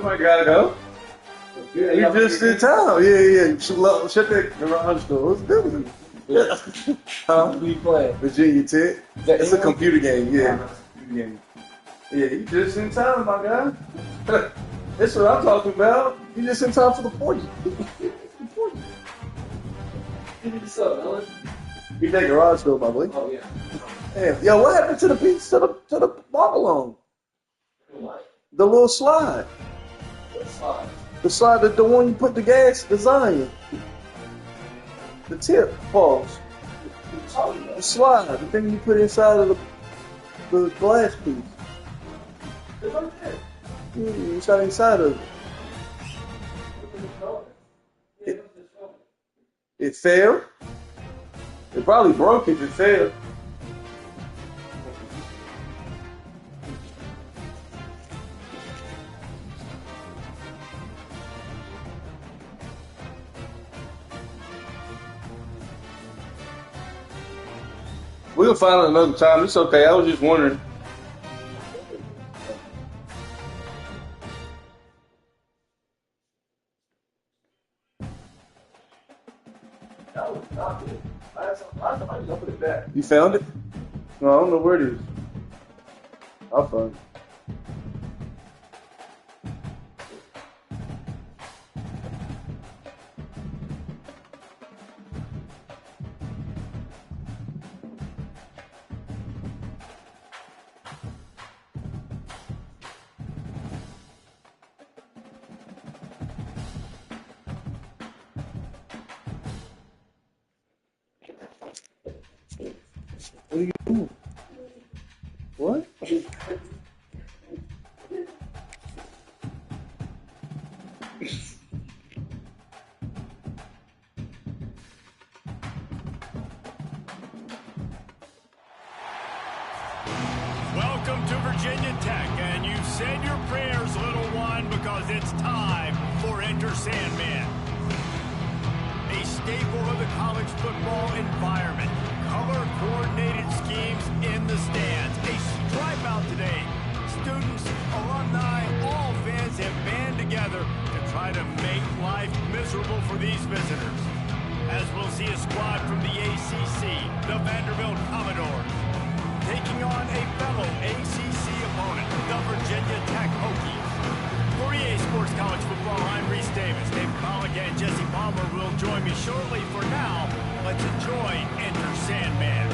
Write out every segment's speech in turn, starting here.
Somebody gotta go. Yeah, you just in town. Yeah. Shut that garage door. What's good? Yeah. Huh? Who you playing? Virginia Tech. It's a computer game. Yeah. Yeah, you just in time, my guy. That's what I'm talking about. You just in time for the 40. What's up, Ellen? You that garage door, my boy. Oh, yeah. Damn. Yo, what happened to the piece to the Babylon? What? The little slide. What slide? The slide, the one you put the gas design in. The tip falls. The slide, the thing you put inside of the glass piece. It's right there. Yeah, it's not inside of it. It fell. It probably broke if it fell. We'll find it another time. It's okay. I was just wondering. That was not good. Last time I just put it back. You found it? No, I don't know where it is. I'll find it. What are you doing? What? Welcome to Virginia Tech, and you said your prayers, little one, because it's time for Enter Sandman. A staple of the college football environment. Color-coordinated schemes in the stands. A stripe out today. Students, alumni, all fans have band together to try to make life miserable for these visitors. As we'll see a squad from the ACC, the Vanderbilt Commodores, taking on a fellow ACC opponent, the Virginia Tech Hokies. For EA Sports College Football, I'm Reese Davis. Dave Pollock and Jesse Palmer will join me shortly. For now, let's enjoy Enter Sandman.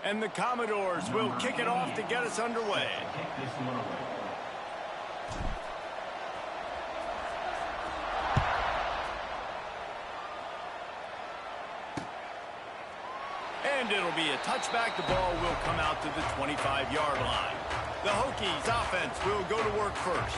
And the Commodores will kick it off to get us underway. And it'll be a touchback. The ball will come out to the 25-yard line. The Hokies offense will go to work first.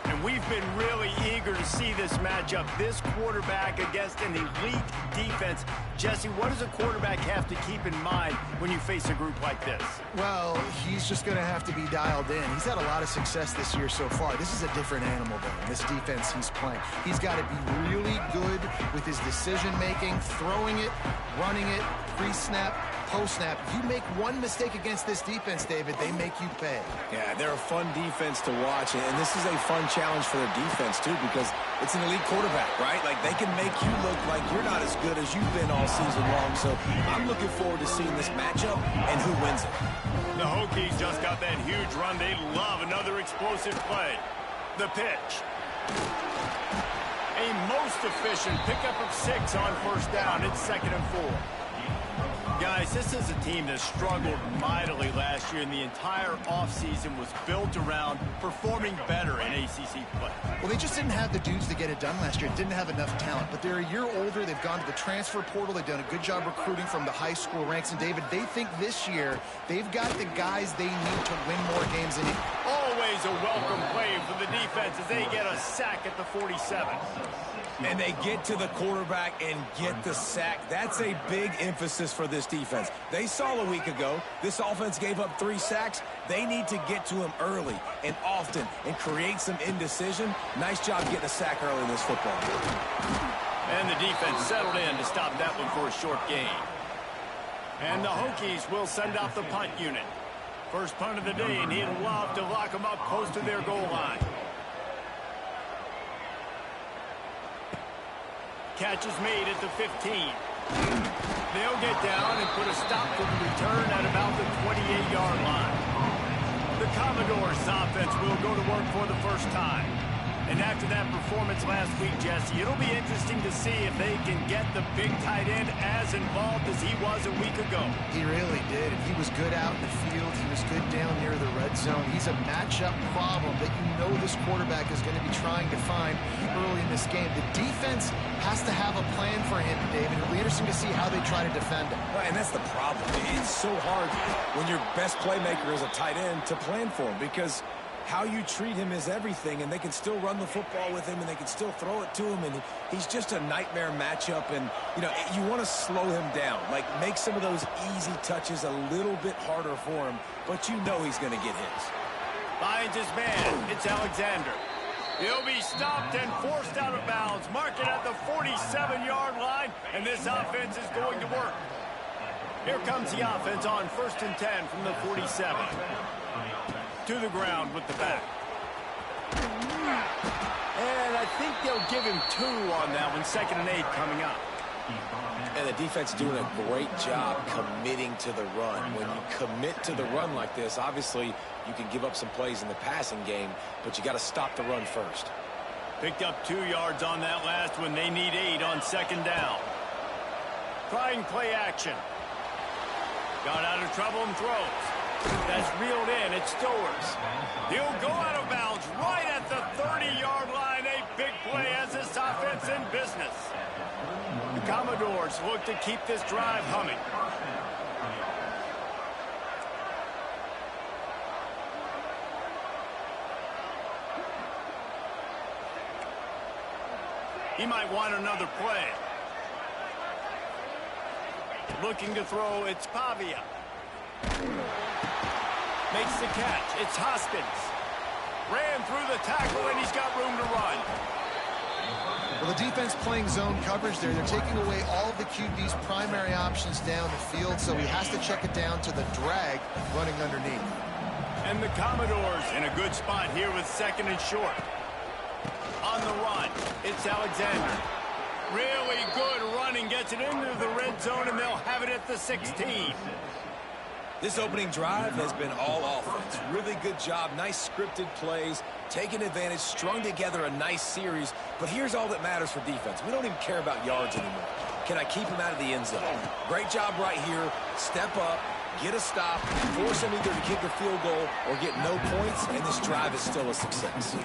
And we've been really eager to see this matchup. This quarterback against an elite defense. Jesse, what does a quarterback have to keep in mind when you face a group like this? Well, he's just going to have to be dialed in. He's had a lot of success this year so far. This is a different animal, though, in this defense he's playing. He's got to be really good with his decision-making, throwing it, running it, pre-snap, post-snap. You make one mistake against this defense, David, they make you pay. Yeah, they're a fun defense to watch, and this is a fun challenge for their defense, too, because it's an elite quarterback, right? Like, they can make you look like you're not as good as you've been all season long, so I'm looking forward to seeing this matchup and who wins it. The Hokies just got that huge run. They love another explosive play. The pitch. A most efficient pickup of 6 on first down. It's 2nd and 4. Guys, this is a team that struggled mightily last year, and the entire offseason was built around performing better in ACC play. Well, they just didn't have the dudes to get it done last year. Didn't have enough talent, but they're a year older. They've gone to the transfer portal. They've done a good job recruiting from the high school ranks. And, David, they think this year they've got the guys they need to win more games. And always a welcome play for the defense as they get a sack at the 47. And they get to the quarterback and get the sack. That's a big emphasis for this defense. They saw a week ago this offense gave up 3 sacks. They need to get to him early and often and create some indecision. Nice job getting a sack early in this football game. And the defense settled in to stop that one for a short gain. And the Hokies will send out the punt unit. First punt of the day, and he'd love to lock them up close to their goal line. Catch is made at the 15. They'll get down and put a stop to the return at about the 28-yard line. The Commodores' offense will go to work for the first time. And after that performance last week, Jesse, it'll be interesting to see if they can get the big tight end as involved as he was a week ago. he really did. And he was good out in the field. He was good down near the red zone. He's a matchup problem that you know this quarterback is going to be trying to find early in this game. The defense has to have a plan for him, David. It'll be interesting to see how they try to defend him. Right, and that's the problem. It's so hard when your best playmaker is a tight end to plan for him because how you treat him is everything, and they can still run the football with him, and they can still throw it to him, and he's just a nightmare matchup, and, you know, you want to slow him down, like make some of those easy touches a little bit harder for him, but you know he's going to get his. Finds his man. It's Alexander. He'll be stopped and forced out of bounds. Mark it at the 47-yard line, and this offense is going to work. Here comes the offense on 1st and 10 from the 47. To the ground with the back. And I think they'll give him 2 on that one. 2nd and 8 coming up. And the defense doing a great job committing to the run. When you commit to the run like this, obviously you can give up some plays in the passing game, but you got to stop the run first. Picked up 2 yards on that last one. They need 8 on 2nd down. Trying play action. Got out of trouble and throws. That's reeled in. It's Stowers. He'll go out of bounds right at the 30-yard line. A big play as this offense in business. The Commodores look to keep this drive humming. He might want another play. Looking to throw, it's Pavia. Makes the catch. It's Hoskins. Ran through the tackle, and he's got room to run. Well, the defense playing zone coverage there. They're taking away all of the QB's primary options down the field, so he has to check it down to the drag running underneath. And the Commodores in a good spot here with 2nd and short. On the run, it's Alexander. Really good running, gets it into the red zone, and they'll have it at the 16. This opening drive has been all offense. Really good job, nice scripted plays, taking advantage, strung together a nice series. But here's all that matters for defense. We don't even care about yards anymore. Can I keep him out of the end zone? Great job right here. Step up, get a stop, force him either to kick a field goal or get no points, and this drive is still a success.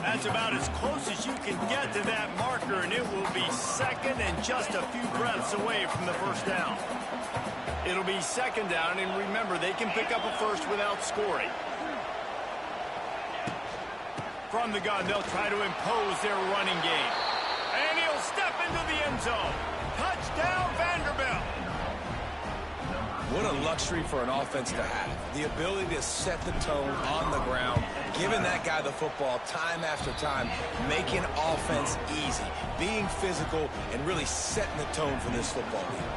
That's about as close as you can get to that marker, and it will be 2nd and just a few breaths away from the first down. It'll be 2nd down, and remember, they can pick up a first without scoring. From the gun, they'll try to impose their running game. And he'll step into the end zone. Touchdown, Vanderbilt. What a luxury for an offense to have. The ability to set the tone on the ground, giving that guy the football time after time, making offense easy, being physical, and really setting the tone for this football game.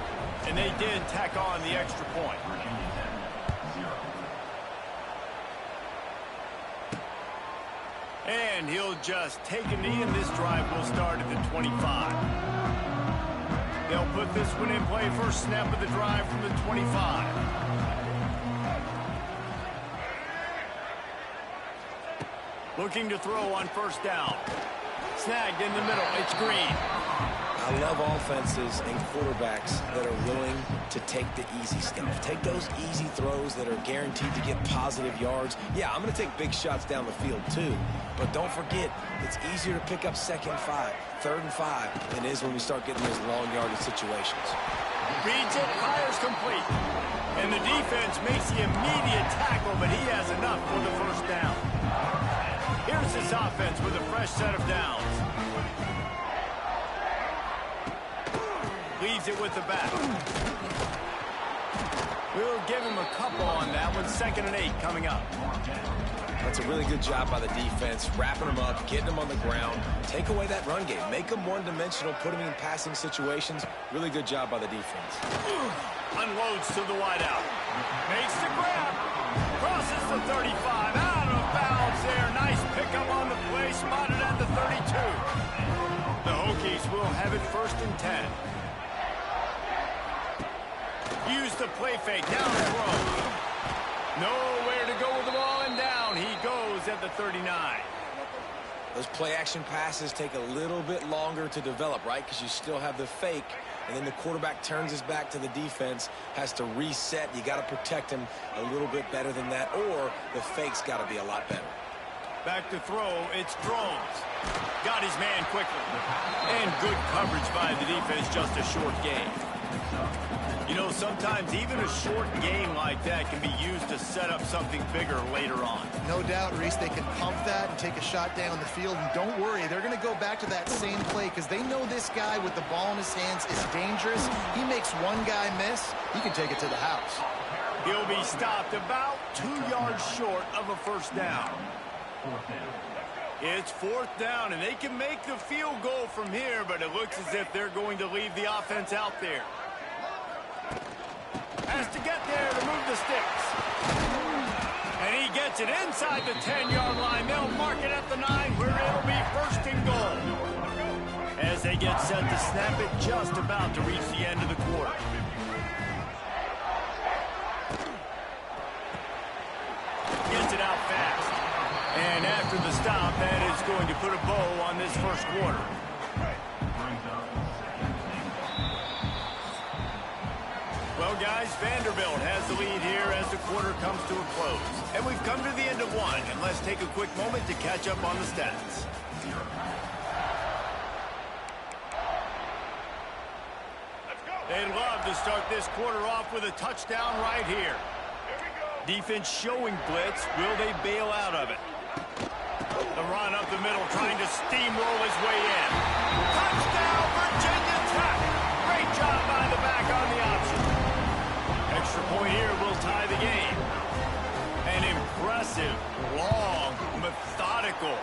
And they did tack on the extra point. And he'll just take a knee, and this drive will start at the 25. They'll put this one in play. First snap of the drive from the 25. Looking to throw on 1st down. Snagged in the middle. It's Green. I love offenses and quarterbacks that are willing to take the easy stuff. Take those easy throws that are guaranteed to get positive yards. Yeah, I'm going to take big shots down the field too. But don't forget, it's easier to pick up 2nd and 5, 3rd and 5 than it is when we start getting those long yardage situations. Reads it, fires complete. And the defense makes the immediate tackle, but he has enough for the first down. Here's his offense with a fresh set of downs. Leaves it with the back. We'll give him a couple on that one. 2nd and 8 coming up. That's a really good job by the defense, wrapping them up, getting them on the ground. Take away that run game. Make them one-dimensional, put them in passing situations. Really good job by the defense. Unloads to the wideout. Makes the grab. Crosses the 35. Out of bounds there. Nice pickup on the play. Spotted at the 32. The Hokies will have it 1st and 10. Use the play fake. Down throw. Nowhere to go with the ball, and down he goes at the 39. Those play-action passes take a little bit longer to develop, right? Because you still have the fake, and then the quarterback turns his back to the defense, has to reset. You got to protect him a little bit better than that, or the fake's got to be a lot better. Back to throw. It's Drones. Got his man quickly. And good coverage by the defense. Just a short game. You know, sometimes even a short game like that can be used to set up something bigger later on. No doubt, Reese, they can pump that and take a shot down the field. And don't worry, they're going to go back to that same play because they know this guy with the ball in his hands is dangerous. He makes one guy miss, he can take it to the house. He'll be stopped about 2 yards short of a first down. It's 4th down, and they can make the field goal from here, but it looks as if they're going to leave the offense out there. Has to get there to move the sticks. And he gets it inside the 10-yard line. They'll mark it at the 9, where it'll be 1st and goal. As they get set to snap it, just about to reach the end of the quarter. Gets it out fast. And after the stop, that is going to put a bow on this first quarter. Well, guys, Vanderbilt has the lead here as the quarter comes to a close. And we've come to the end of one, and let's take a quick moment to catch up on the stats. They'd love to start this quarter off with a touchdown right here. Defense showing blitz. Will they bail out of it? The run up the middle, trying to steamroll his way in. Touchdown, Virginia Tech! Great job by the back on the option. Extra point here will tie the game. An impressive, long, methodical,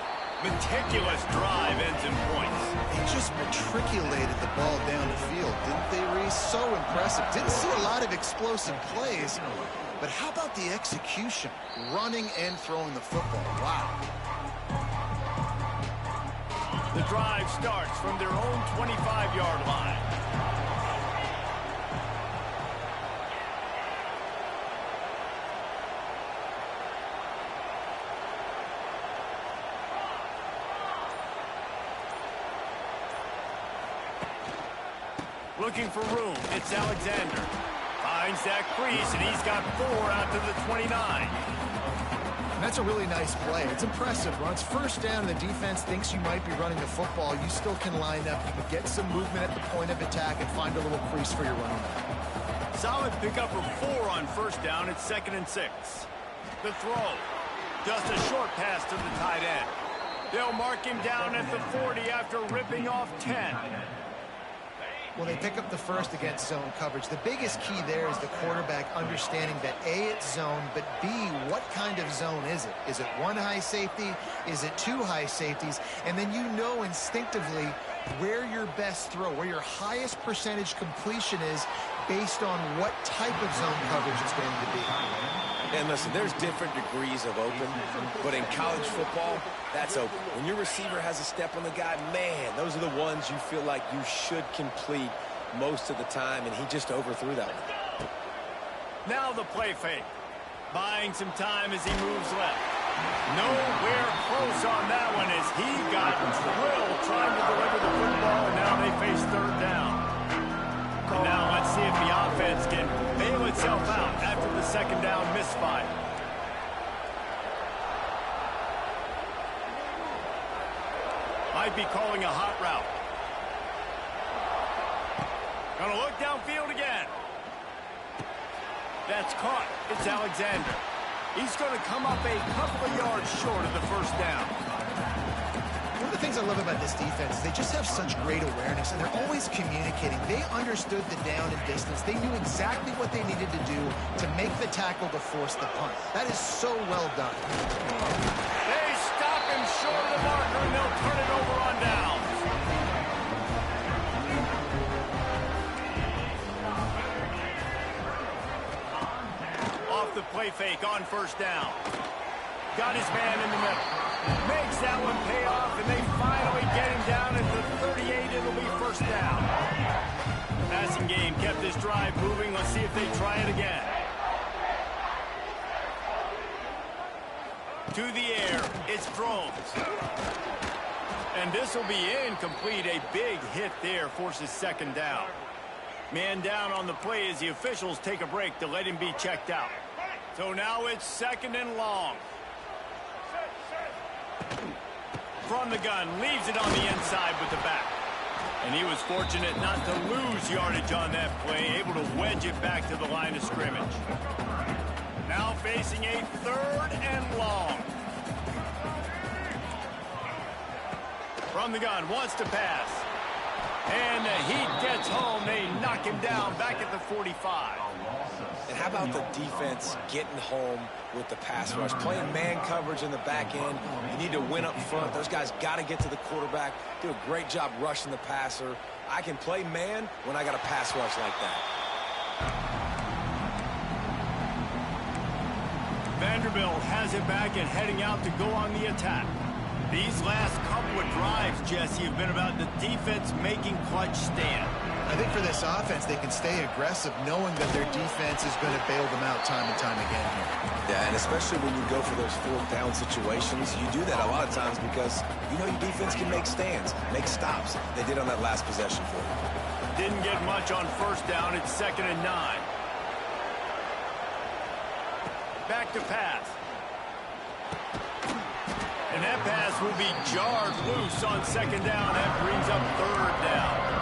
meticulous drive ends in points. They just matriculated the ball down the field, didn't they, Reese? So impressive. Didn't see a lot of explosive plays, but how about the execution? Running and throwing the football. Wow. The drive starts from their own 25-yard line. Looking for room, it's Alexander. Finds that crease, and he's got 4 out to the 29. And that's a really nice play. It's impressive. When it's 1st down and the defense thinks you might be running the football, you still can line up. You can get some movement at the point of attack and find a little crease for your running back. Solid pickup of 4 on 1st down. It's 2nd and 6. The throw. Just a short pass to the tight end. They'll mark him down at the 40 after ripping off 10. Well, they pick up the first against zone coverage. The biggest key there is the quarterback understanding that A, it's zone, but B, what kind of zone is it? Is it 1 high safety? Is it 2 high safeties? And then you know instinctively where your best throw, where your highest percentage completion is based on what type of zone coverage it's going to be. And listen, there's different degrees of open, but in college football, that's open. When your receiver has a step on the guy, man, those are the ones you feel like you should complete most of the time, and he just overthrew that one. Now the play fake. Buying some time as he moves left. Nowhere close on that one as he got drilled trying to deliver the football, and now they face third down. And now let's see if the offense can bail itself out after the second down misfire. Might be calling a hot route. Gonna look downfield again. That's caught. It's Alexander. He's going to come up a couple of yards short of the first down. One of the things I love about this defense is they just have such great awareness, and they're always communicating. They understood the down and distance. They knew exactly what they needed to do to make the tackle to force the punt. That is so well done. They stop him short of the marker, and they'll turn it over on downs. Off the play fake on first down. Got his man in the middle. Makes that one pay off, and they finally get him down at the 38. It'll be first down. Passing game kept this drive moving. Let's see if they try it again. To the air, it's throws. And this will be incomplete. A big hit there forces second down. Man down on the play as the officials take a break to let him be checked out. So now it's second and long. From the gun, leaves it on the inside with the back. And he was fortunate not to lose yardage on that play, able to wedge it back to the line of scrimmage. Now facing a third and long. From the gun, wants to pass. And the heat gets home. They knock him down back at the 45. And how about the defense getting home with the pass rush? Playing man coverage in the back end. You need to win up front. Those guys got to get to the quarterback. Do a great job rushing the passer. I can play man when I got a pass rush like that. Vanderbilt has it back and heading out to go on the attack. These last couple of drives, Jesse, have been about the defense making clutch stand. I think for this offense, they can stay aggressive knowing that their defense is going to bail them out time and time again here. Yeah, and especially when you go for those fourth down situations, you do that a lot of times because you know your defense can make stands, make stops. They did on that last possession for you. Didn't get much on first down. It's 2nd and 9. Back to pass. And that pass will be jarred loose on second down. That brings up third down.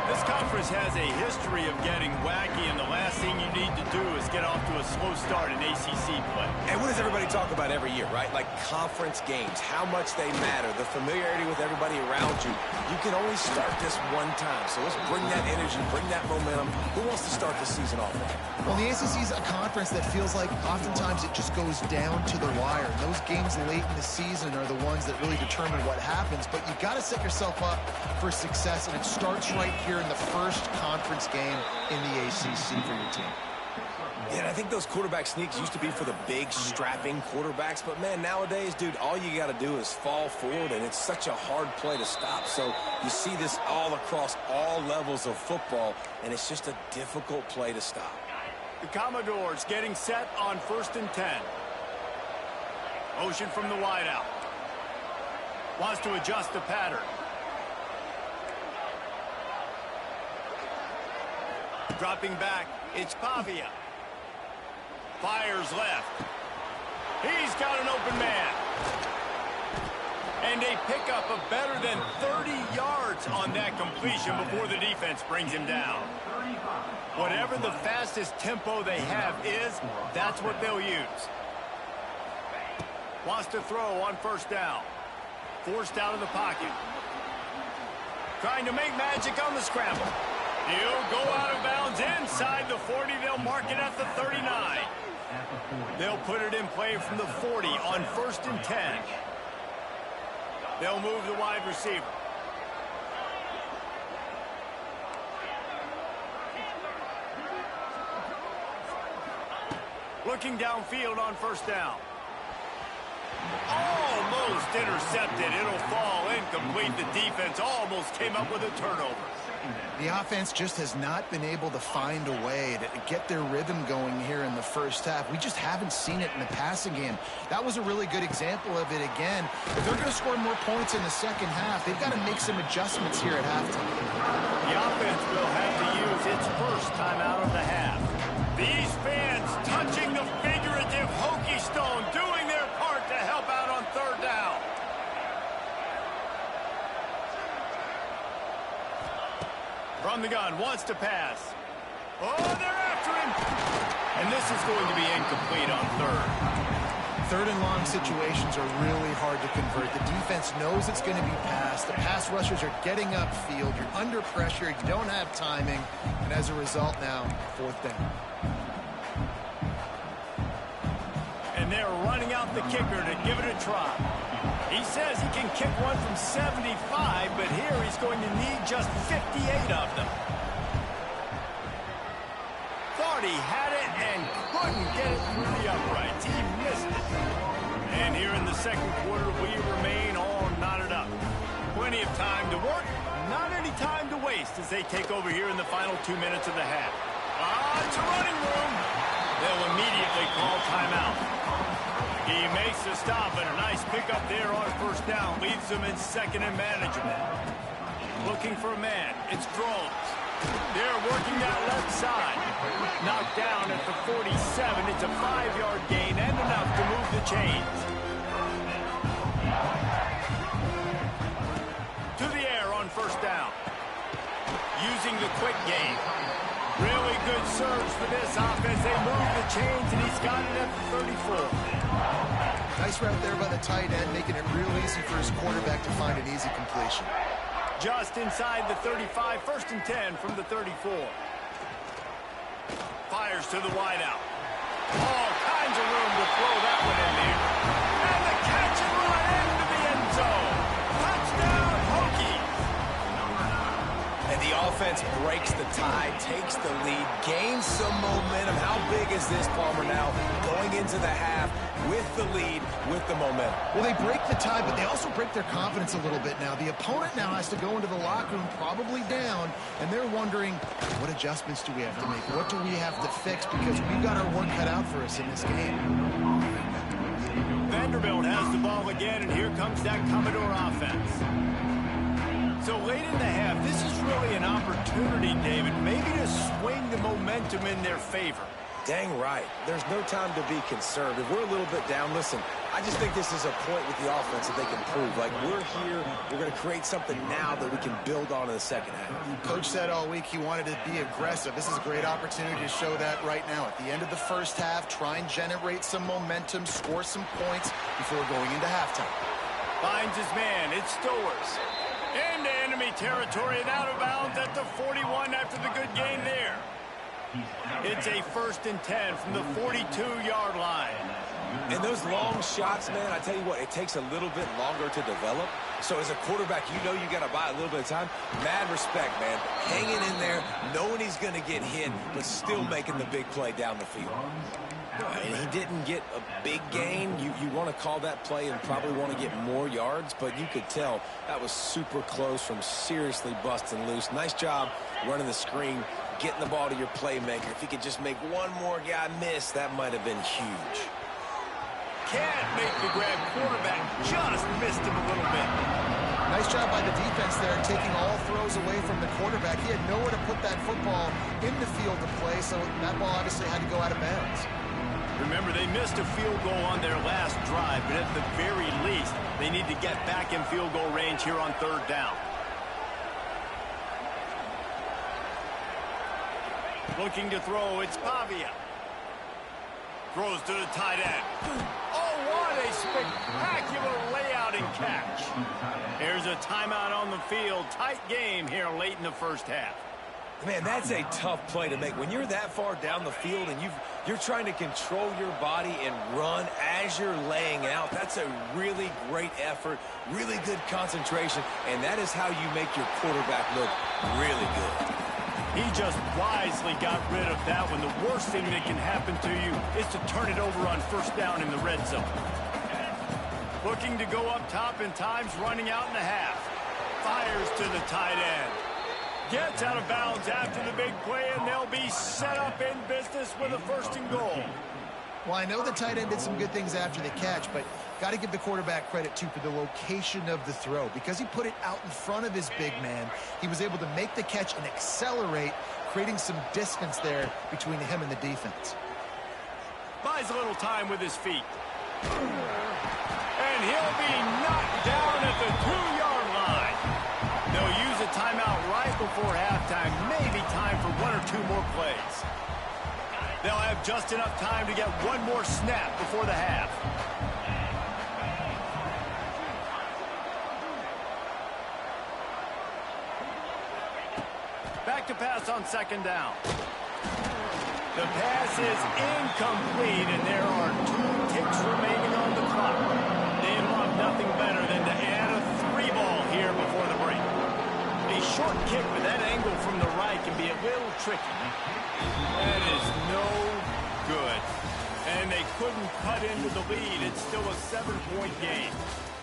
This conference has a history of getting wacky, and the last thing you need to do is get off to a slow start in ACC play. And what does everybody talk about every year, right? Like conference games, how much they matter, the familiarity with everybody around you. You can only start this one time, so let's bring that energy, bring that momentum. Who wants to start the season off right? Well, the ACC is a conference that feels like oftentimes it just goes down to the wire. Those games late in the season are the ones that really determine what happens, but you got to set yourself up for success, and it starts right here in the first conference game in the ACC for your team. Yeah, and I think those quarterback sneaks used to be for the big, strapping quarterbacks. But, man, nowadays, dude, all you got to do is fall forward, and it's such a hard play to stop. So you see this all across all levels of football, and it's just a difficult play to stop. The Commodores getting set on 1st and 10. Motion from the wideout. Wants to adjust the pattern. Dropping back, it's Pavia. Fires left. He's got an open man. And they pick up a better than 30 yards on that completion before the defense brings him down. Whatever the fastest tempo they have is, that's what they'll use. Wants to throw on first down. Forced out of the pocket. Trying to make magic on the scramble. He'll go out of bounds inside the 40. They'll mark it at the 39. They'll put it in play from the 40 on 1st and 10. They'll move the wide receiver. Looking downfield on first down. Almost intercepted. It'll fall incomplete. The defense almost came up with a turnover. The offense just has not been able to find a way to get their rhythm going here in the first half. We just haven't seen it in the passing game. That was a really good example of it again. If they're going to score more points in the second half, they've got to make some adjustments here at halftime. The offense will have to use its first timeout of the half. These fans touching the figurative hokey stone, doing their part to help out on third down. From the gun, wants to pass. Oh, they're after him. And this is going to be incomplete on third. Third and long situations are really hard to convert. The defense knows it's going to be passed. The pass rushers are getting upfield. You're under pressure. You don't have timing. And as a result now, fourth down. And they're running out the kicker to give it a try. He says he can kick one from 75, but here he's going to need just 58 of them. Thought he had it and couldn't get it through the uprights. He missed it. And here in the second quarter, we remain all knotted up. Plenty of time to work, not any time to waste as they take over here in the final 2 minutes of the half. It's a running room. They'll immediately call timeout. He makes the stop, and a nice pickup there on first down. Leaves them in second and management. Looking for a man. It's Groves. They're working that left side. Knocked down at the 47. It's a 5-yard gain and enough to move the chains. To the air on first down. Using the quick game. Really good surge for this offense. They move the chains, and he's got it at the 34. Nice route there by the tight end, making it real easy for his quarterback to find an easy completion. Just inside the 35, first and 10 from the 34. Fires to the wideout. All kinds of room to throw that one in there. And the catch and run into the end zone. Touchdown, Hokies. And the offense breaks the tie, takes the lead, gains some momentum. How big is this, Palmer, now going into the half with the lead, with the momentum? Well, they break the tie, but they also break their confidence a little bit now. The opponent now has to go into the locker room probably down, and they're wondering, what adjustments do we have to make? What do we have to fix? Because we've got our work cut out for us in this game. Vanderbilt has the ball again, and here comes that Commodore offense. So late in the half, this is really an opportunity, David, maybe to swing the momentum in their favor. Dang right. There's no time to be concerned. If we're a little bit down, listen, I just think this is a point with the offense that they can prove. Like, we're here, we're going to create something now that we can build on in the second half. Coach said all week he wanted to be aggressive. This is a great opportunity to show that right now. At the end of the first half, try and generate some momentum, score some points before going into halftime. Finds his man. It's Stowers. Into enemy territory and out of bounds at the 41 after the good game there. It's a first and 10 from the 42-yard line. And those long shots, man, I tell you what, it takes a little bit longer to develop. So as a quarterback, you know you got to buy a little bit of time. Mad respect, man. Hanging in there, knowing he's going to get hit, but still making the big play down the field. And he didn't get a big gain. You want to call that play and probably want to get more yards, but you could tell that was super close from seriously busting loose. Nice job running the screen, getting the ball to your playmaker. If he could just make one more guy miss, that might have been huge. Can't make the grab. Quarterback just missed him a little bit. Nice job by the defense there, taking all throws away from the quarterback. He had nowhere to put that football in the field to play, so that ball obviously had to go out of bounds. Remember, they missed a field goal on their last drive, but at the very least, they need to get back in field goal range here on third down. Looking to throw, it's Pavia. Throws to the tight end. Oh, what a spectacular layout and catch. There's a timeout on the field. Tight game here late in the first half. Man, that's a tough play to make. When you're that far down the field and you're trying to control your body and run as you're laying out, that's a really great effort, really good concentration, and that is how you make your quarterback look really good. He just wisely got rid of that one. The worst thing that can happen to you is to turn it over on first down in the red zone. Looking to go up top, and time's running out in the half. Fires to the tight end. Gets out of bounds after the big play, and they'll be set up in business with a 1st and goal. Well, I know the tight end did some good things after the catch, but got to give the quarterback credit, too, for the location of the throw. Because he put it out in front of his big man, he was able to make the catch and accelerate, creating some distance there between him and the defense. Buys a little time with his feet. And he'll be knocked down at the 2-yard line. They'll use a timeout right before halftime, maybe time for 1 or 2 more plays. They'll have just enough time to get 1 more snap before the half. Back to pass on 2nd down. The pass is incomplete, and there are 2 ticks remaining on the clock. They want nothing better than to add a 3-ball here before the break. A short kick with that angle from the right can be a little tricky. That is no good. And they couldn't cut into the lead. It's still a 7-point game.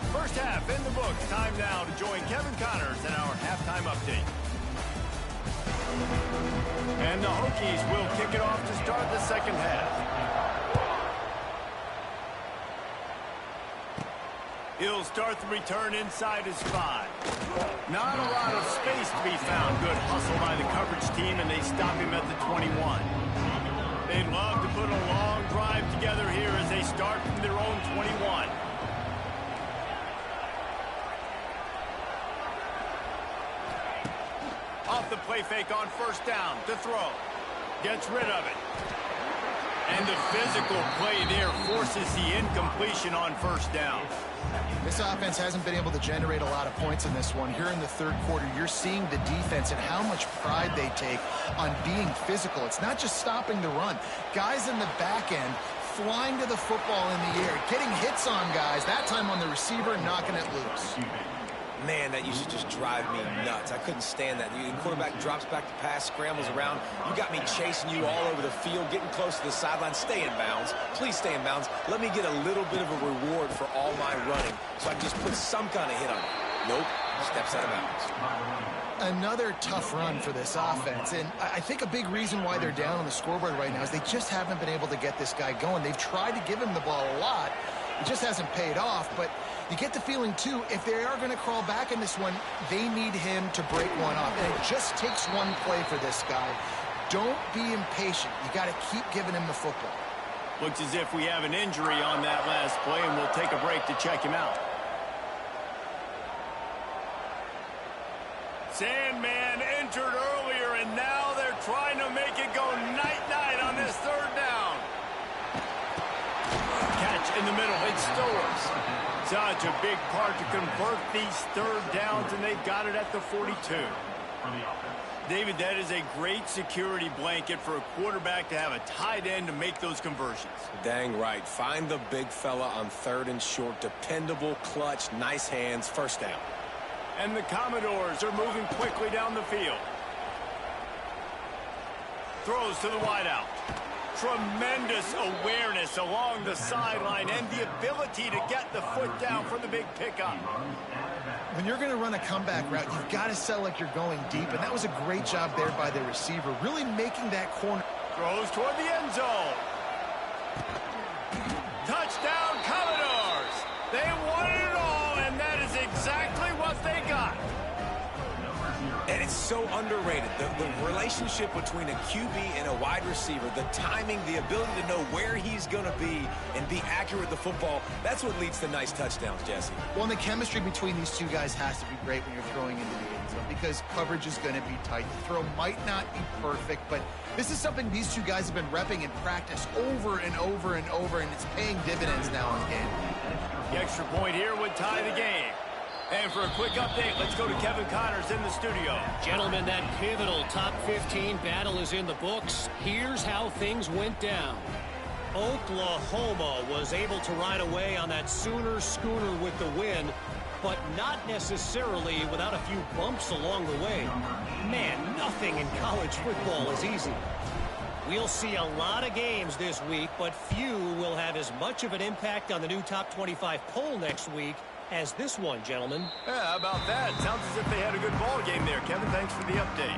First half in the books. Time now to join Kevin Connors in our halftime update. And the Hokies will kick it off to start the 2nd half. He'll start the return inside his 5. Not a lot of space to be found. Good hustle by the coverage team, and they stop him at the 21. They'd love to put a long drive together here as they start from their own 21. Off the play fake on 1st down to throw. Gets rid of it. And the physical play there forces the incompletion on 1st down. This offense hasn't been able to generate a lot of points in this one. Here in the 3rd quarter, you're seeing the defense and how much pride they take on being physical. It's not just stopping the run. Guys in the back end flying to the football in the air, getting hits on guys, that time on the receiver, knocking it loose. Man, that used to just drive me nuts. I couldn't stand that. The quarterback drops back to pass, scrambles around. You got me chasing you all over the field, getting close to the sideline. Stay in bounds. Please stay in bounds. Let me get a little bit of a reward for all my running so I can just put some kind of hit on it. Nope. Steps out of bounds. Another tough run for this offense, and I think a big reason why they're down on the scoreboard right now is they just haven't been able to get this guy going. They've tried to give him the ball a lot. It just hasn't paid off, but you get the feeling, too, if they are going to crawl back in this one, they need him to break one off. And it just takes one play for this guy. Don't be impatient. You got to keep giving him the football. Looks as if we have an injury on that last play, and we'll take a break to check him out. Sandman entered earlier, and now they're trying to make it go night-night on this 3rd down. Catch in the middle. It Stowers. Such a big part to convert these 3rd downs, and they've got it at the 42. David, that is a great security blanket for a quarterback to have a tight end to make those conversions. Dang right. Find the big fella on 3rd and short. Dependable, clutch, nice hands, 1st down. And the Commodores are moving quickly down the field. Throws to the wideout. Tremendous awareness along the sideline and the ability to get the foot down for the big pickup. When you're going to run a comeback route, you've got to sell like you're going deep, and that was a great job there by the receiver, really making that corner. Throws toward the end zone. Touchdown, Commodores! They wanted it all, and that is exactly what they got. And it's so underrated. The relationship between a QB and a wide receiver, the timing, the ability to know where he's going to be and be accurate with the football, that's what leads to nice touchdowns, Jesse. Well, and the chemistry between these two guys has to be great when you're throwing into the end zone because coverage is going to be tight. The throw might not be perfect, but this is something these two guys have been repping in practice over and over and over, and it's paying dividends now in the game. The extra point here would tie the game. And for a quick update, let's go to Kevin Connors in the studio. Gentlemen, that pivotal top 15 battle is in the books. Here's how things went down. Oklahoma was able to ride away on that Sooner schooner with the win, but not necessarily without a few bumps along the way. Man, nothing in college football is easy. We'll see a lot of games this week, but few will have as much of an impact on the new top 25 poll next week as this one, gentlemen. Yeah, how about that? Sounds as if they had a good ball game there, Kevin. Thanks for the update.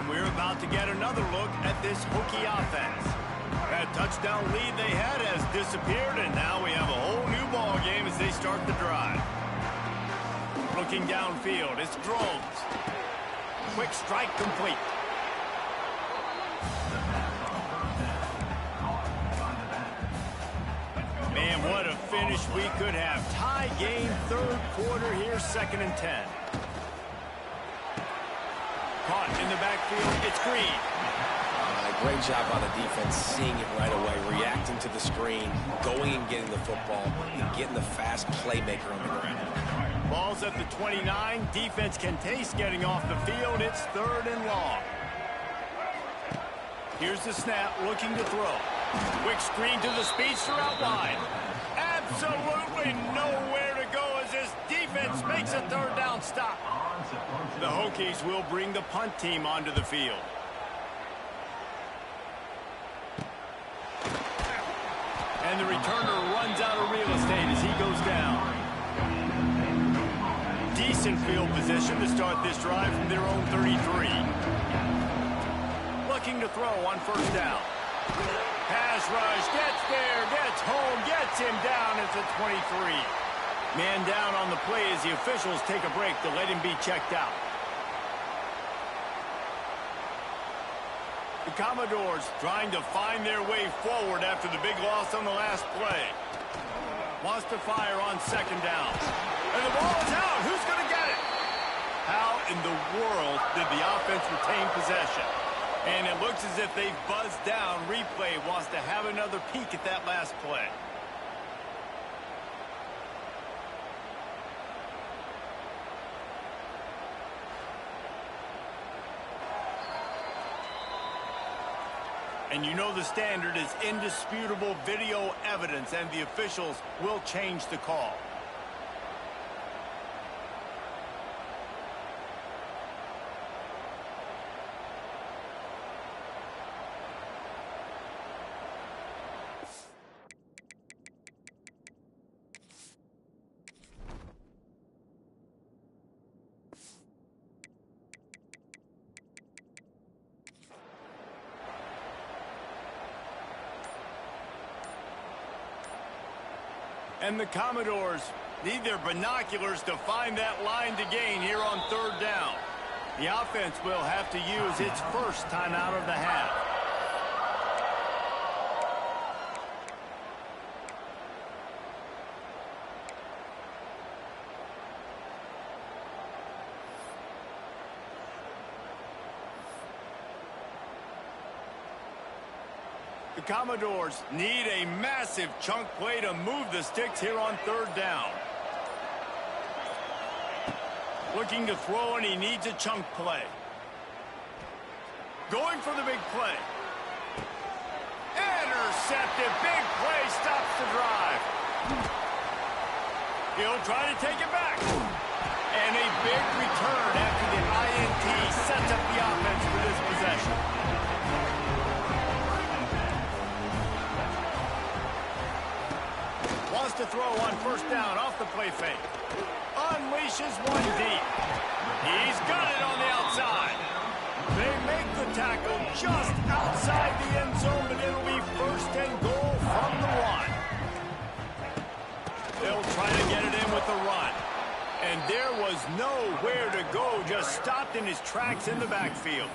And we're about to get another look at this Hokie offense. That touchdown lead they had has disappeared, and now we have a whole new ball game as they start the drive. Looking downfield, it's Groves. Quick strike complete. Man, what a finish we could have. Tie game, third quarter here, 2nd and 10. Caught in the backfield, it's Green. Great job on the defense, seeing it right away, reacting to the screen, going and getting the football, and getting the fast playmaker on the ground. Ball's at the 29. Defense can taste getting off the field. It's 3rd and long. Here's the snap, looking to throw. Quick screen to the speedster out wide. Absolutely nowhere to go as this defense makes a 3rd down stop. The Hokies will bring the punt team onto the field. And the returner runs out of real estate as he goes down. Decent field position to start this drive from their own 33. Looking to throw on 1st down. Pass rush, gets there, gets home, gets him down at the 23. Man down on the play as the officials take a break to let him be checked out. The Commodores trying to find their way forward after the big loss on the last play. Wants to fire on 2nd down. And the ball is out. Who's going to get it? How in the world did the offense retain possession? And it looks as if they've buzzed down. Replay wants to have another peek at that last play. And you know the standard is indisputable video evidence, and the officials will change the call. And the Commodores need their binoculars to find that line to gain here on 3rd down. The offense will have to use its first timeout of the half. The Commodores need a massive chunk play to move the sticks here on 3rd down. Looking to throw, and he needs a chunk play. Going for the big play. Intercepted. Big play stops the drive. He'll try to take it back. And a big return after the INT sets up the offense for this possession. Wants to throw on 1st down off the play fake. Unleashes one deep. He's got it on the outside. They make the tackle just outside the end zone, but it'll be 1st and goal from the 1. They'll try to get it in with the run. And there was nowhere to go, just stopped in his tracks in the backfield.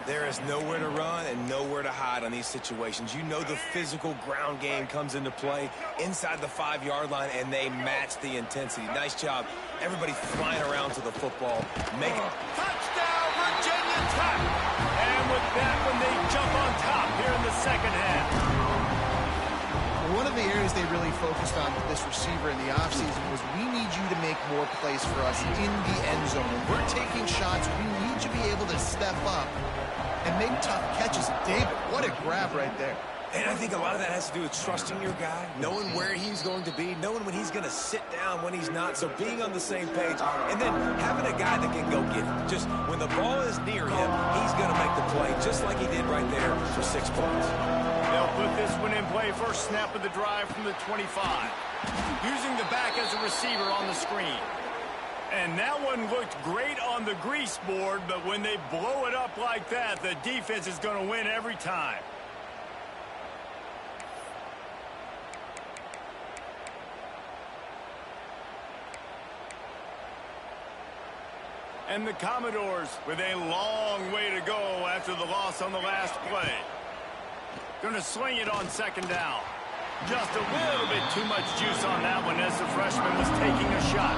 There is nowhere to run and nowhere to hide on these situations. You know the physical ground game comes into play inside the 5-yard line, and they match the intensity. Nice job. Everybody flying around to the football. Touchdown, Virginia Tech! And with that one, they jump on top here in the 2nd half. One of the areas they really focused on with this receiver in the offseason was, we need you to make more plays for us in the end zone. When we're taking shots, we need you to be able to step up and make tough catches. David, what a grab right there. And I think a lot of that has to do with trusting your guy, knowing where he's going to be, knowing when he's going to sit down, when he's not, so being on the same page, and then having a guy that can go get it. Just when the ball is near him, he's going to make the play, just like he did right there for 6 points. They'll put this one in play. First snap of the drive from the 25. Using the back as a receiver on the screen. And that one looked great on the grease board, but when they blow it up like that, the defense is going to win every time. And the Commodores with a long way to go after the loss on the last play. Going to sling it on second down. Just a little bit too much juice on that one as the freshman was taking a shot.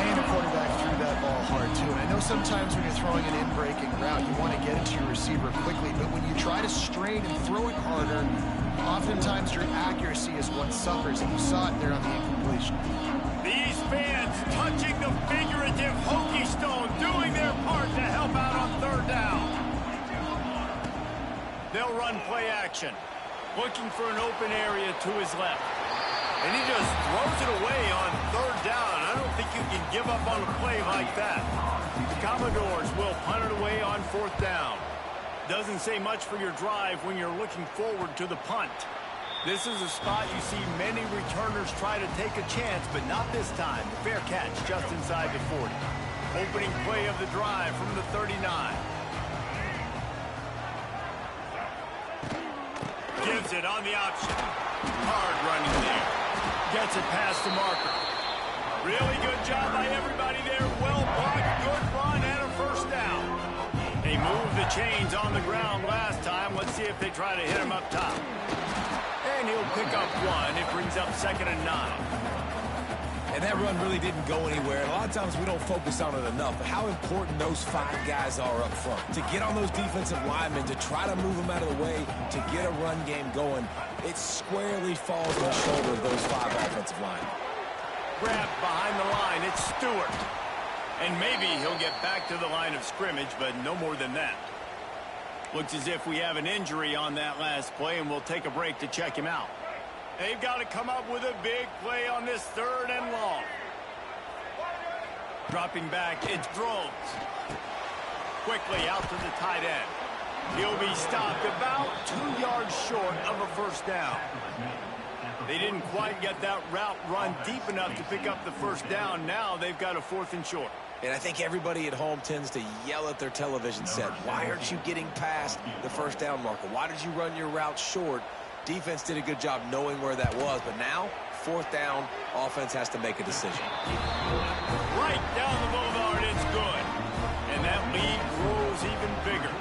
And the quarterback threw that ball hard, too. And I know sometimes when you're throwing an in-breaking route, you want to get it to your receiver quickly. But when you try to strain and throw it harder, oftentimes your accuracy is what suffers. And you saw it there on the incompletion. These fans touching the figurative hokey stone, doing their part to help out on third down. They'll run play action, looking for an open area to his left. And he just throws it away on third down. I don't think you can give up on a play like that. The Commodores will punt it away on fourth down. Doesn't say much for your drive when you're looking forward to the punt. This is a spot you see many returners try to take a chance, but not this time. Fair catch just inside the 40. Opening play of the drive from the 39. Gives it on the option. Hard running there. Gets it past the marker. Really good job by everybody there. Well blocked, good run, and a first down. They moved the chains on the ground last time. Let's see if they try to hit him up top. And he'll pick up one. It brings up 2nd and 9. And that run really didn't go anywhere. A lot of times we don't focus on it enough, but how important those 5 guys are up front. To get on those defensive linemen, to try to move them out of the way, to get a run game going, it squarely falls on the shoulder of those 5 offensive linemen. Grabbed behind the line, it's Stewart. And maybe he'll get back to the line of scrimmage, but no more than that. Looks as if we have an injury on that last play, and we'll take a break to check him out. They've got to come up with a big play on this 3rd and long. Dropping back, it's Drones. Quickly out to the tight end. He'll be stopped about 2 yards short of a first down. They didn't quite get that route run deep enough to pick up the first down. Now they've got a 4th and short. And I think everybody at home tends to yell at their television set. Why aren't you getting past the first down marker? Why did you run your route short? Defense did a good job knowing where that was, but now, 4th down, offense has to make a decision. Right down the boulevard, it's good. And that lead grows even bigger.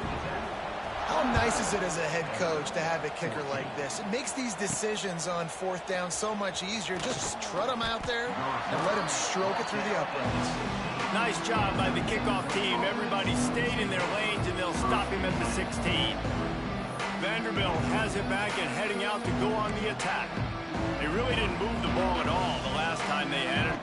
How nice is it as a head coach to have a kicker like this? It makes these decisions on 4th down so much easier. Just trot him out there and let him stroke it through the uprights. Nice job by the kickoff team. Everybody stayed in their lanes, and they'll stop him at the 16. Vanderbilt has it back and heading out to go on the attack. They really didn't move the ball at all the last time they had it.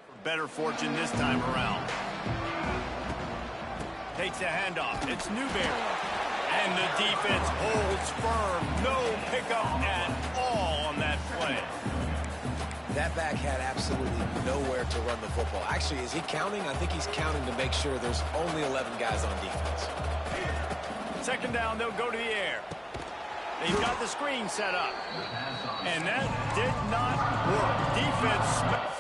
For better fortune this time around. Takes a handoff. It's Newberry. And the defense holds firm. No pickup at all on that play. That back had absolutely nowhere to run the football. Actually, is he counting? I think he's counting to make sure there's only 11 guys on defense. 2nd down, they'll go to the air. They've got the screen set up. And that did not work. Defense...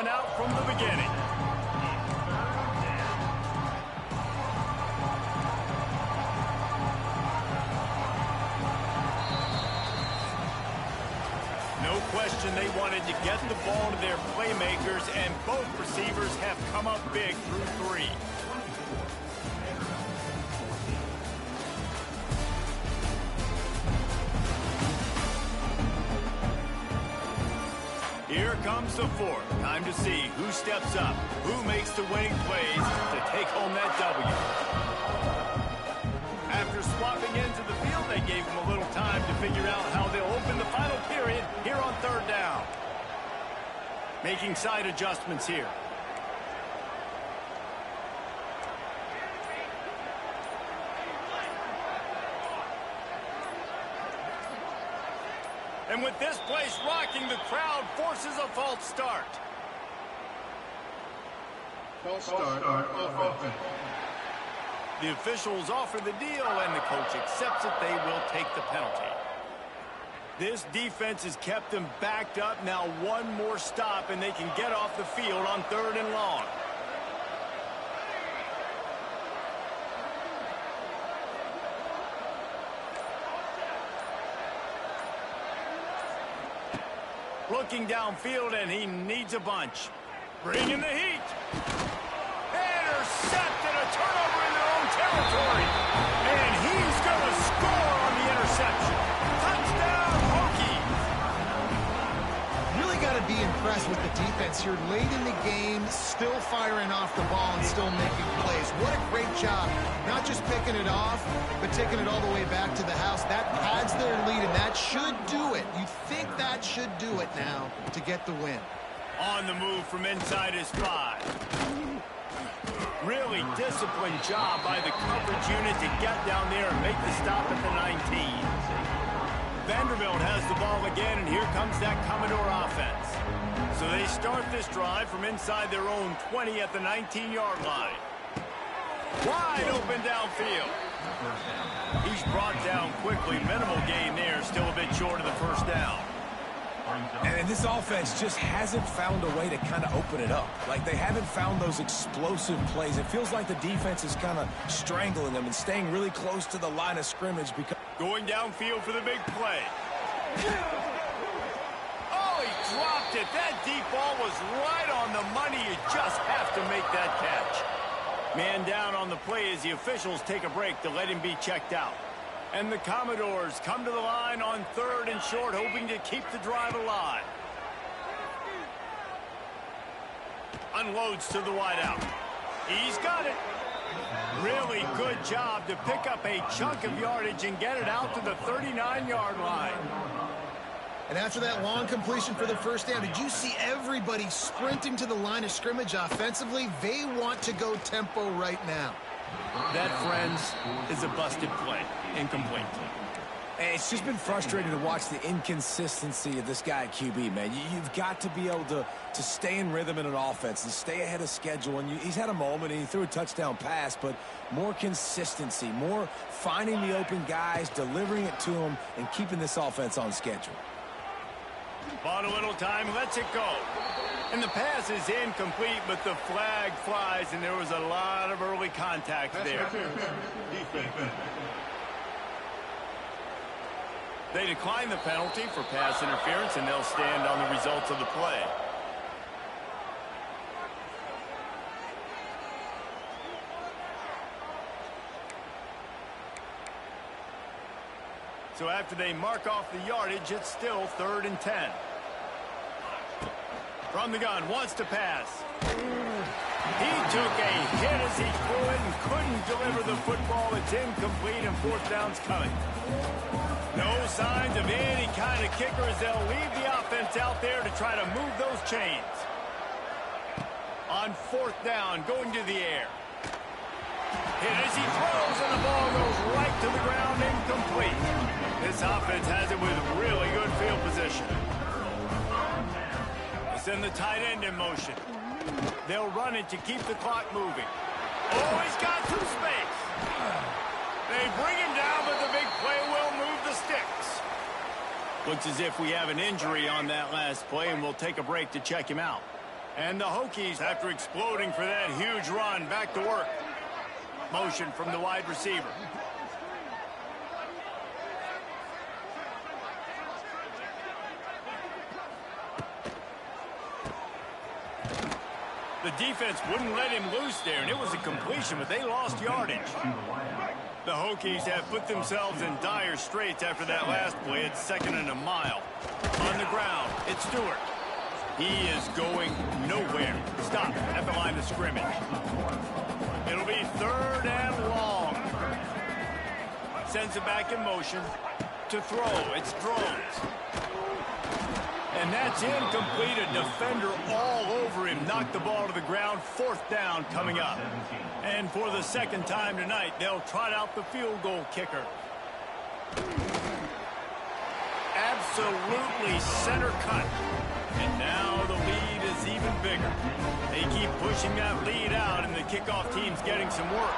out from the beginning. No question they wanted to get the ball to their playmakers, and both receivers have come up big through 3. Here comes the 4th. Time to see who steps up, who makes the winning plays to take home that W. After swapping into the field, they gave him a little time to figure out how they'll open the final period here on third down. Making side adjustments here. And with this place rocking, the crowd forces a false start. False start offense. The officials offer the deal, and the coach accepts it. They will take the penalty. This defense has kept them backed up. Now one more stop, and they can get off the field on 3rd and long. Looking downfield, and he needs a bunch. Bringing the heat. Intercepted, a turnover in their own territory. And he's going to score on the interception. Touchdown, Hokies. Really got to be impressed with the defense here. Late in the game, still firing off the ball and still making plays. What a great job. Not just picking it off, but taking it all the way back to the house. That pads their lead, and that should do it. You think that should do it now to get the win. On the move from inside his 5. Really disciplined job by the coverage unit to get down there and make the stop at the 19. Vanderbilt has the ball again, and here comes that Commodore offense. So they start this drive from inside their own 20 at the 19-yard line. Wide open downfield. He's brought down quickly. Minimal gain there. Still a bit short of the first down. And this offense just hasn't found a way to kind of open it up. Like, they haven't found those explosive plays. It feels like the defense is kind of strangling them and staying really close to the line of scrimmage. Because going downfield for the big play. Oh, he dropped it. That deep ball was right on the money. You just have to make that catch. Man down on the play as the officials take a break to let him be checked out. And the Commodores come to the line on 3rd and short, hoping to keep the drive alive. Unloads to the wideout. He's got it. Really good job to pick up a chunk of yardage and get it out to the 39-yard line. And after that long completion for the first down, did you see everybody sprinting to the line of scrimmage offensively? They want to go tempo right now. That, friends, is a busted play. Incomplete. it's just been frustrating to watch the inconsistency of this guy at QB, man. You've got to be able to stay in rhythm in an offense and stay ahead of schedule. And he's had a moment and he threw a touchdown pass, but more consistency, more finding the open guys, delivering it to them, and keeping this offense on schedule. Bought a little time, lets it go. And the pass is incomplete, but the flag flies, and there was a lot of early contact there. They decline the penalty for pass interference, and they'll stand on the results of the play. So after they mark off the yardage, it's still 3rd and 10. From the gun, wants to pass. He took a hit as he threw it and couldn't deliver the football. It's incomplete, and 4th down's coming. No signs of any kind of kickers. They'll leave the offense out there to try to move those chains. On 4th down, going to the air. Hit as he throws, and the ball goes right to the ground, incomplete. This offense has it with really good field position. Send the tight end in motion. They'll run it to keep the clock moving. Oh, he's got some space. They bring him down, but the big play will move the sticks. Looks as if we have an injury on that last play, and we'll take a break to check him out. And the Hokies, after exploding for that huge run, back to work. Motion from the wide receiver. The defense wouldn't let him loose there, and it was a completion, but they lost yardage. The Hokies have put themselves in dire straits after that last play. It's 2nd and a mile. On the ground, it's Stewart. He is going nowhere. Stop at the line of scrimmage. It'll be 3rd and long. Sends it back in motion. to throw. It's throws. And that's incomplete. A defender all over him. Knocked the ball to the ground. 4th down coming up. And for the 2nd time tonight, they'll trot out the field goal kicker. Absolutely center cut. And now the lead is even bigger. They keep pushing that lead out, and the kickoff team's getting some work.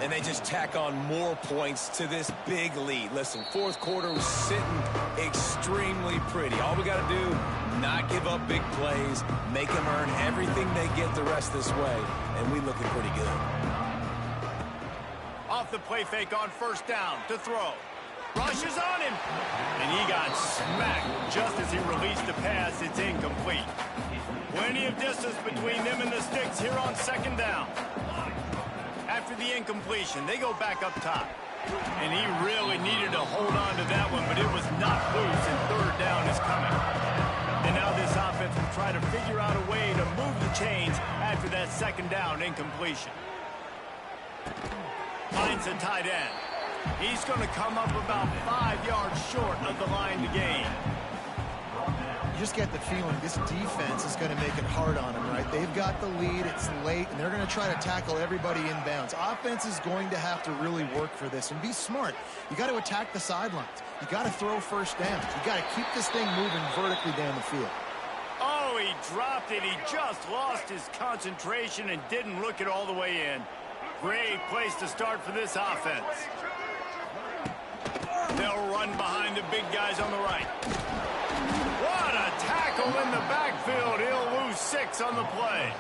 And they just tack on more points to this big lead. Listen, 4th quarter was sitting extremely pretty. All we got to do, not give up big plays, make them earn everything they get the rest this way, and we looking pretty good. Off the play fake on 1st down to throw. Rushes on him, and he got smacked just as he released the pass. It's incomplete. Plenty of distance between them and the sticks here on 2nd down. After the incompletion, they go back up top. And he really needed to hold on to that one, but it was not loose, and 3rd down is coming. And now this offense will try to figure out a way to move the chains after that 2nd down incompletion. Finds a tight end. He's going to come up about 5 yards short of the line to gain. You just get the feeling this defense is going to make it hard on them, right? They've got the lead, it's late, and they're going to try to tackle everybody inbounds. Offense is going to have to really work for this and be smart. You got to attack the sidelines. You got to throw 1st downs. You got to keep this thing moving vertically down the field. Oh, he dropped it. He just lost his concentration and didn't look it all the way in. Great place to start for this offense. They'll run behind the big guys on the right. What a tackle in the backfield. He'll lose 6 on the play.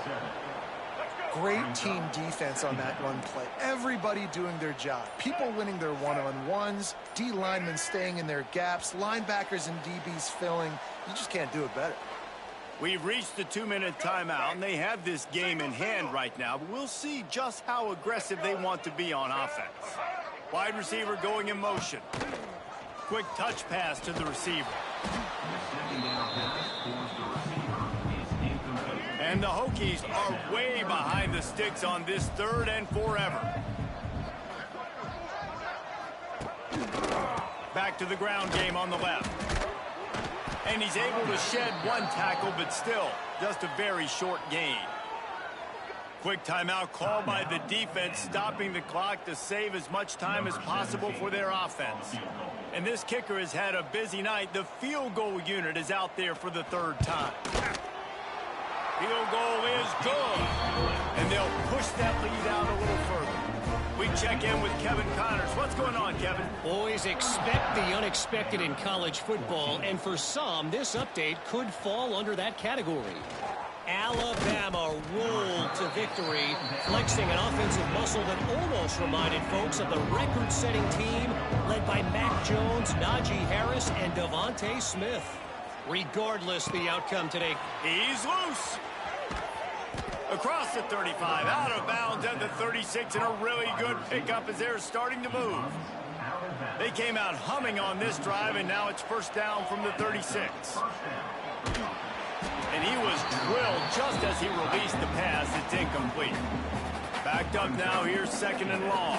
Great team defense on that run play. Everybody doing their job. People winning their one-on-ones, D linemen staying in their gaps, linebackers and DBs filling. You just can't do it better. We've reached the 2-minute timeout, and they have this game in hand right now, but we'll see just how aggressive they want to be on offense. Wide receiver going in motion. Quick touch pass to the receiver. And the Hokies are way behind the sticks on this 3rd and forever. Back to the ground game on the left. And he's able to shed 1 tackle, but still just a very short gain. Quick timeout called by the defense, stopping the clock to save as much time as possible for their offense. And this kicker has had a busy night. The field goal unit is out there for the 3rd time. Field goal is good. And they'll push that lead out a little further. We check in with Kevin Connors. What's going on, Kevin? Boys, expect the unexpected in college football, and for some, this update could fall under that category. Alabama rolled to victory, flexing an offensive muscle that almost reminded folks of the record-setting team led by Mac Jones, Najee Harris, and Devontae Smith. Regardless the outcome today, he's loose. Across the 35, out of bounds at the 36, and a really good pickup as they're starting to move. They came out humming on this drive, and now it's 1st down from the 36. And he was drilled just as he released the pass. It's incomplete. Backed up now, here's 2nd and long.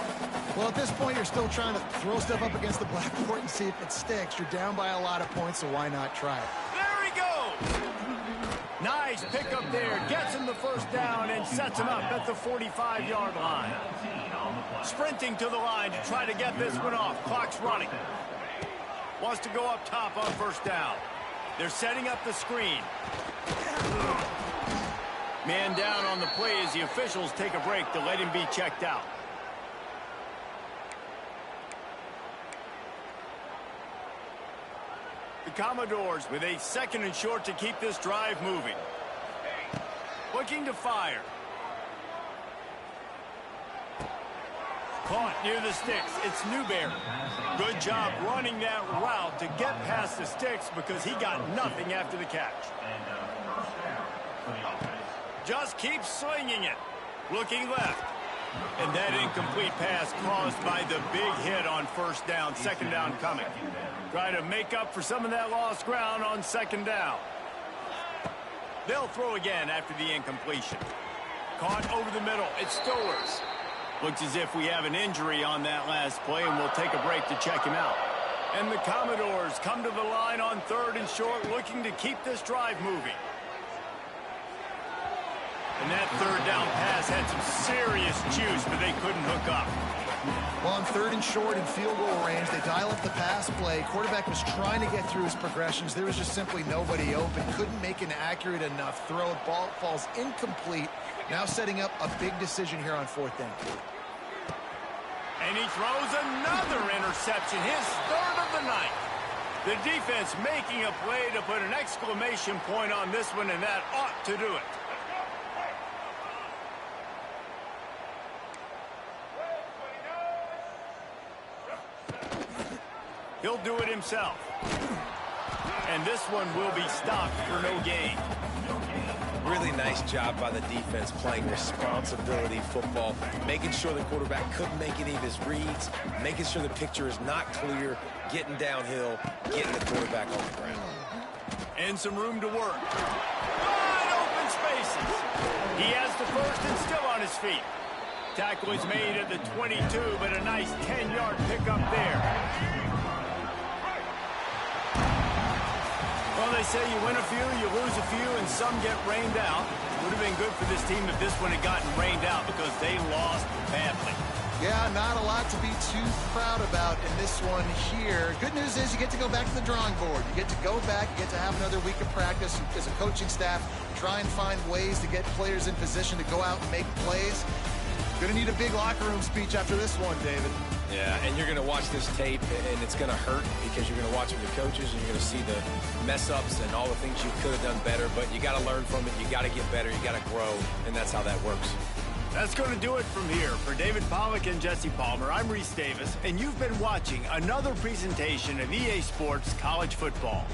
Well, at this point, you're still trying to throw stuff up against the blackboard and see if it sticks. You're down by a lot of points, so why not try it? There he goes! Nice pickup there. Gets him the 1st down and sets him up at the 45-yard line. Sprinting to the line to try to get this one off. Clock's running. Wants to go up top on 1st down. They're setting up the screen. Man down on the play as the officials take a break to let him be checked out. The Commodores with a 2nd and short to keep this drive moving. Looking to fire. Caught near the sticks. It's Newberry. Good job running that route to get past the sticks because he got nothing after the catch. Just keeps swinging it. Looking left. And that incomplete pass caused by the big hit on 1st down. 2nd down coming. Try to make up for some of that lost ground on 2nd down. They'll throw again after the incompletion. Caught over the middle. It's Stowers. Looks as if we have an injury on that last play, and we'll take a break to check him out. And the Commodores come to the line on 3rd and short, looking to keep this drive moving. And that 3rd down pass had some serious juice, but they couldn't hook up. Well, on 3rd and short in field goal range, they dial up the pass play. Quarterback was trying to get through his progressions. There was just simply nobody open. Couldn't make an accurate enough throw. Ball falls incomplete. Now setting up a big decision here on 4th down. And he throws another interception, his 3rd of the night. The defense making a play to put an exclamation point on this one, and that ought to do it. He'll do it himself. And this one will be stopped for no gain. Really nice job by the defense playing responsibility football, making sure the quarterback couldn't make any of his reads, making sure the picture is not clear, getting downhill, getting the quarterback on the ground. And some room to work. Wide open spaces. He has the 1st and still on his feet. Tackle is made at the 22, but a nice 10-yard pickup there. Well, they say you win a few, you lose a few, and some get rained out. Would have been good for this team if this one had gotten rained out because they lost badly. Yeah, not a lot to be too proud about in this one here. Good news is you get to go back to the drawing board. You get to go back, you get to have another week of practice as a coaching staff, try and find ways to get players in position to go out and make plays. Going to need a big locker room speech after this one, David. Yeah, and you're going to watch this tape, and it's going to hurt because you're going to watch it with your coaches, and you're going to see the mess-ups and all the things you could have done better, but you got to learn from it, you got to get better, you got to grow, and that's how that works. That's going to do it from here. For David Pollack and Jesse Palmer, I'm Reese Davis, and you've been watching another presentation of EA Sports College Football.